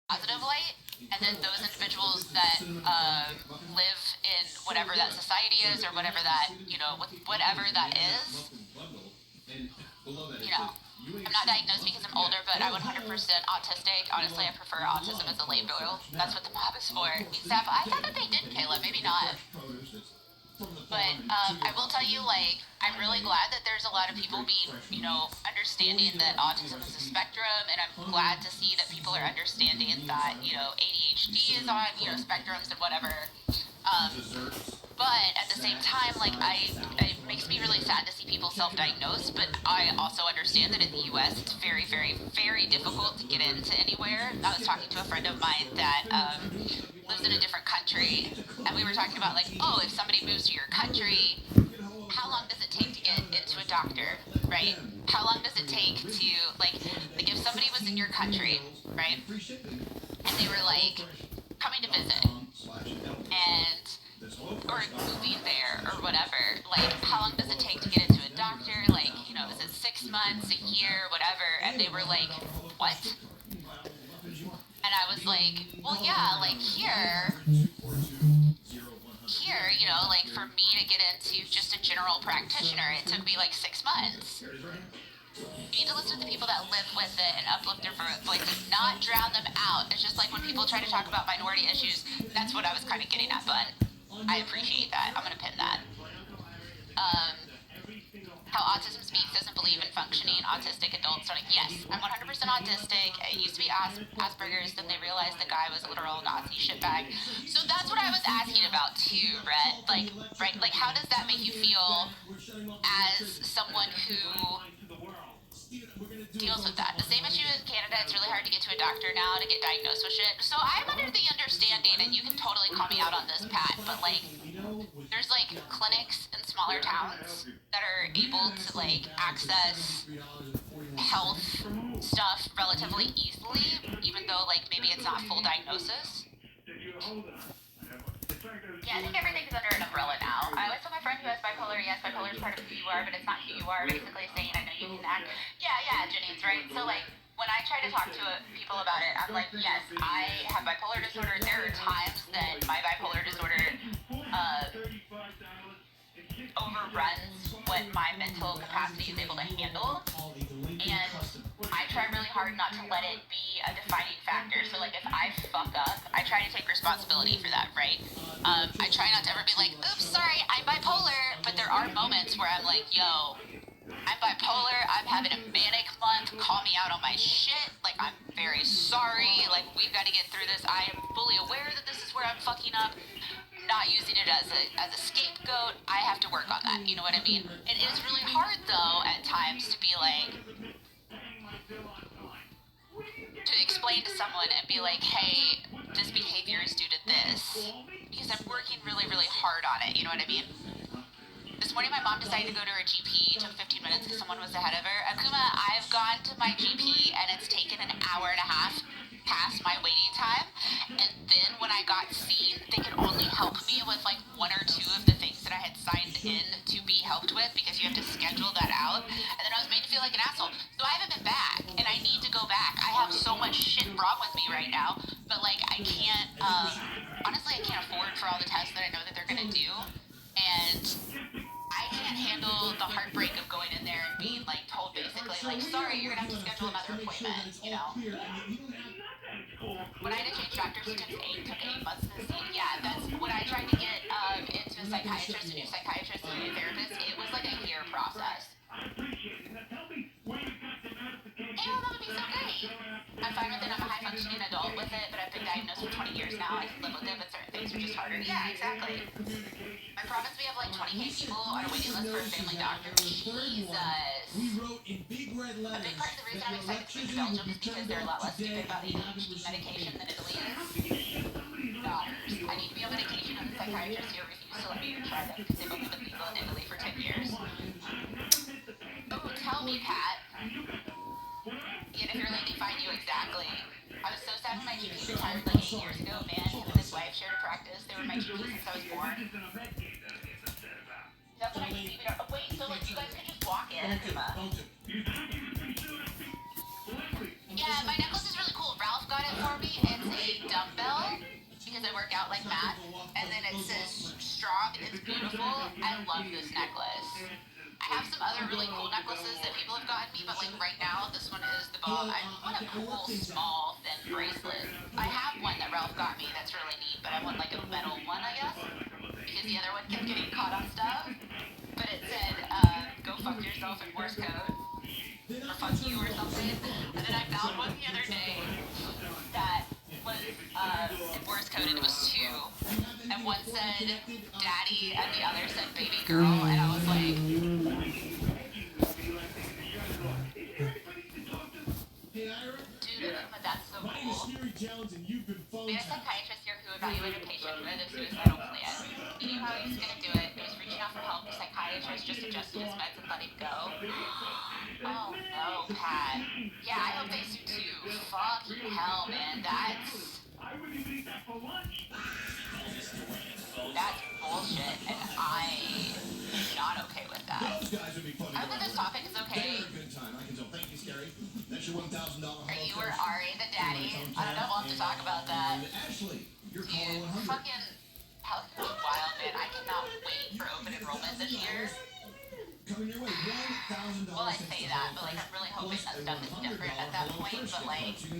positive light, and then those individuals that live in whatever that society is or whatever that, whatever that is, I'm not diagnosed because I'm older, but I'm 100% autistic. Honestly, I prefer autism as a label. That's what the mob is for. Steph, I thought that they did, Caleb. Maybe not. But I will tell you, I'm really glad that there's a lot of people being, understanding that autism is a spectrum, and I'm glad to see that people are understanding that, ADHD is on, spectrums and whatever. But at the same time, it makes me really sad to see people self-diagnose, but I also understand that in the U.S. it's very, very, very difficult to get into anywhere. I was talking to a friend of mine that lives in a different country, and we were talking about, if somebody moves to your country, how long does it take to get into a doctor, right? How long does it take to, if somebody was in your country, right, and they were, coming to visit, and or moving there or whatever, how long does it take to get into a doctor? Is it 6 months, a year, whatever? And they were like, what? And I was like, well, yeah, here, for me to get into just a general practitioner, it took me 6 months. You need to listen to the people that live with it and uplift their voice. Do not drown them out. It's just when people try to talk about minority issues, that's what I was kind of getting at, but I appreciate that. I'm going to pin that. How autism speaks doesn't believe in functioning autistic adults. Yes, I'm 100% autistic. It used to be Asperger's, then they realized the guy was a literal Nazi shitbag. So that's what I was asking about too, Brett. Right? How does that make you feel as someone who deals with that? The same issue in Canada, it's really hard to get to a doctor now to get diagnosed with shit. So I'm under the understanding, and you can totally call me out on this, Pat, but there's clinics in smaller towns that are able to access health stuff relatively easily, even though maybe it's not full diagnosis. Yeah, I think everything's under an umbrella now. I always tell my friend who has bipolar, yes, bipolar is part of who you are, but it's not who you are, basically saying, I know you can act. Yeah, Jennings, right? So, when I try to talk to people about it, I'm like, yes, I have bipolar disorder. There are times that my bipolar disorder overruns what my mental capacity is able to handle, and I try really hard not to let it be a defining factor. So if I fuck up, I try to take responsibility for that, right? I try not to ever be like, oops, sorry, I'm bipolar, but there are moments where I'm like, yo, I'm bipolar, I'm having a manic month, call me out on my shit, I'm very sorry, we've got to get through this, I am fully aware that this is where I'm fucking up, I'm not using it as a scapegoat, I have to work on that, you know what I mean? It is really hard, though, at times, to be to explain to someone and be like, hey, this behavior is due to this, because I'm working really, really hard on it, you know what I mean? This morning, my mom decided to go to her GP. It took 15 minutes because someone was ahead of her. Akuma, I've gone to my GP, and it's taken an hour and a half past my waiting time. And then when I got seen, they could only help me with one or two of the things that I had signed in to be helped with, because you have to schedule that out. And then I was made to feel like an asshole. So I haven't been back, and I need to go back. I have so much shit wrong with me right now, but I can't, honestly, I can't afford for all the tests that I know that they're gonna do. And I can't handle the heartbreak of going in there and being told basically sorry, you're gonna have to schedule another appointment, When I had to change doctors, it took 8 months to see. Yeah, that's when I tried to get into a psychiatrist, a new psychiatrist, and a new therapist. It was a year process. Yeah, that would be so great. I'm fine with it. I'm a high-functioning adult with it, but I've been diagnosed for 20 years now. I can live with it, but certain things are just harder. Yeah, exactly. My province, we have 20K people on a waiting list for a family doctor. Jesus. A big part of the reason I'm excited to move to Belgium is because they're a lot less stupid about ADHD medication than Italy is. Daughters. I need to be on medication, and the psychiatrist here refused to let me even try them because they've only been legal in Italy for 10 years. Oh, tell me, Pat. And if you're late, they find you exactly. I was so sad when my GP retired 8 years ago, man. Him and his wife shared a practice. They were my GP since I was born. That's what I see. Wait, so you guys can just walk in? Yeah, my necklace is really cool. Ralph got got it for me. It's a dumbbell because I work out like math, and then it says strong and it's beautiful. I love this necklace. I have some other really cool necklaces that people have gotten me, but like right now, this one is the bomb. I want a cool, small, thin bracelet. I have one that Ralph got me that's really neat, but I want like a metal one, I guess, because the other one kept getting caught on stuff. But it said, go fuck yourself in Morse code, or fuck you or something. And then I found one the other day that was in Morse code, and it was two. And one said daddy, and the other said baby girl, and I was like, dude, but that's so cool. We had a psychiatrist here who evaluated a patient with a suicidal plan. He knew how he was going to do it. He was reaching out for help. The psychiatrist just adjusted his meds and let him go. Oh no, Pat. Yeah, I hope they sue too. Fucking hell, man. That's bullshit, and I'm not okay with that. I hope that this topic is okay. Are you or Ari the daddy? I don't know if I'll have to talk about that. Dude, fucking healthcare is wild, man. I cannot wait for open enrollment this year. Well, I say that, but like I'm really hoping that stuff is different at that point, but like I'm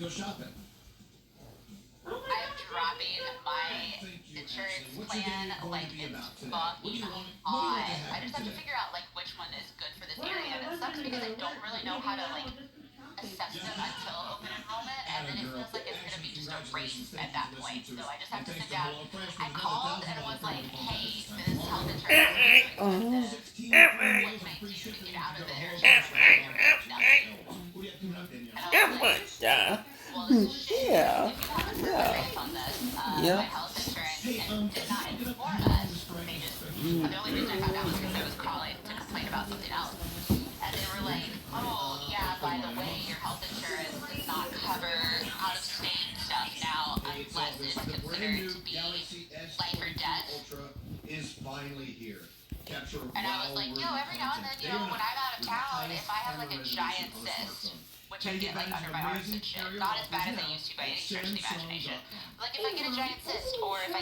dropping my insurance plan, like it's fucking on. I just have to figure out like which one is good for this area, and it sucks because I don't really know how to like assess them until open enrollment, and then it feels like it's gonna be just a race at that point. So I just have to sit down. I called and was like, hey, this health insurance is doing this. What can I do to get out of it? Or nothing. And I was like, well, this is shit. Yeah. If you have a survey on this, my health insurance did not inform us. They just, the only reason I found out was because I was calling to complain about something else. And they were like, oh, yeah, by the way, your health insurance does not cover out-of-state stuff now unless it's considered to be life or death. And I was like, yo, every now and then, you know, when I'm out of town, if I have like a giant cyst, which I get like under my arms and shit, not as bad as I used to by any stretch of the imagination, but like if I get a giant cyst or if I